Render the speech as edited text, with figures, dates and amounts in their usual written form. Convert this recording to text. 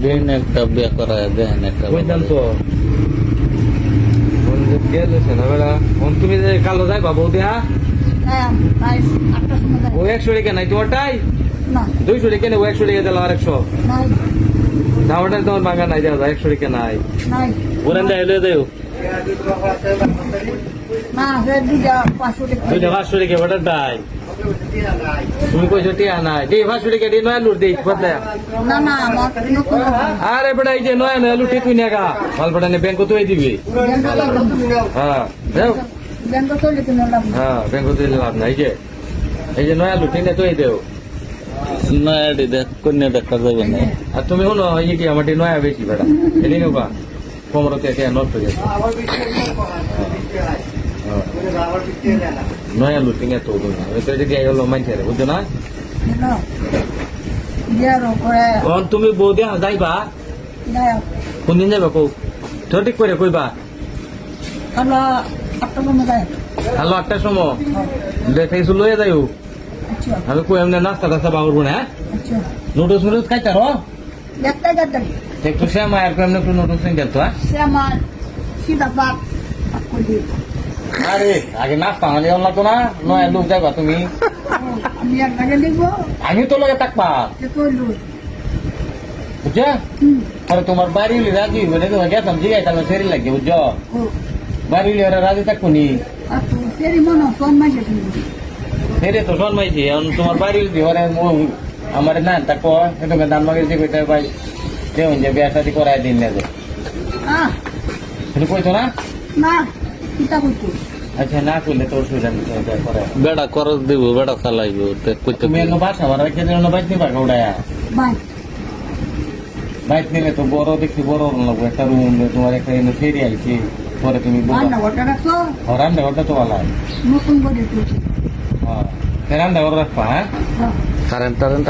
দিন একটা বিয়ে করা দেন একটা বুঝলাম তো বন্ধু গেছে না বেলা তুমি যে কালো যাই বাবু দেহা হ্যাঁ তাই 8টার সময় যাই ও 100 টাকা নাই তোমারটাই না 200 টাকা নেই ও 100 টাকা দিলাম আর 100 নাই দাওয়াটা তোমার ভাঙা নাই দাদা 100 টাকা নাই নাই ওরেন যাইলে দেও না সে দুটা 500 টাকা দুইটা 500 টাকা ওটা দাই তুমি কইছো টিয়া নাই যে 500 টাকা দিয়ে নয় লুট দেই বদলা না না আমার নতুন আরে বেটা এই যে নয় নয় লুটি তুই নেগা মাল বেটা নে ব্যাংক তুই দিবি হ্যাঁ দেও ব্যাংক চলে কিনে লাভ নেই। হ্যাঁ ব্যাংক তুই লাভ নাই এই যে নয় লুটি নে তুই দেও না এডি দেখ কন্যা দেখা যাবে না আর তুমি হলো এই কি আমার নয়া বেশি বেটা এদিন বা কোমরতে কে নষ্ট হয়ে গেছে নয়া লুটিং এত না এটা যদি আই হলো মাইছে রে বুঝছো না না দিয়ারো করে কোন তুমি বৌদি যাইবা নাই কোন দিন যাবে কও তো ঠিক করে কইবা কালা 8টার সময় যাই হ্যালো 8টার সময় দেখাইছো লয়ে যাইও আচ্ছা আমি কই এমনি নাস্তা টাস্তা বাবুর না আচ্ছা নুডলস নুডলস খাইতা রো দেখতে দেখতে একটু শ্যামা আর কেমন একটু নুডলস নিয়ে গেল তো সে আমার সিধা বাদ কই আরে আগে নাস্তা মানে অন্য তো না নয় লোক যাইবা তুমি আমি এক টাকা দিব আমি তো লগে থাকবা যে কইলো বুঝছো আরে তোমার বাড়ি রাজি বলে তোমার গেছাম জিগাই তাহলে সেরি লাগে বুঝছো ও বাড়ি ওরা রাজি থাকবো নি আর তো সেরি মনে সব মাইছে শুনবো সেরে তো শোনমাইছি এখন তোমার বাড়ি ওরা আমার না থাকবো সেটাকে দাম লাগে যে কইতে ভাই যেমন যে বিয়া শাদি করাই দিন না আহ সেটা কইতো না না কিতা কইতো আচ্ছা না করলে তোর সুবিধা করে বেড়া খরচ দিব বেড়া চালাইব কইতে তুমি এনে বাসা ভাড়া রেখে দিলে বাইক নিবা উড়াইয়া বাই বাইক নিলে তো বড় দেখছি বড় লাগবে একটা রুম তোমার একটা এনে ফেরি আইছি পরে তুমি রান্না ঘরটা রাখছো রান্না ঘরটা তো ভালো নতুন করে তুলছি হ্যাঁ রান্না ঘর রাখবা হ্যাঁ হ্যাঁ কারেন্ট টারেন্ট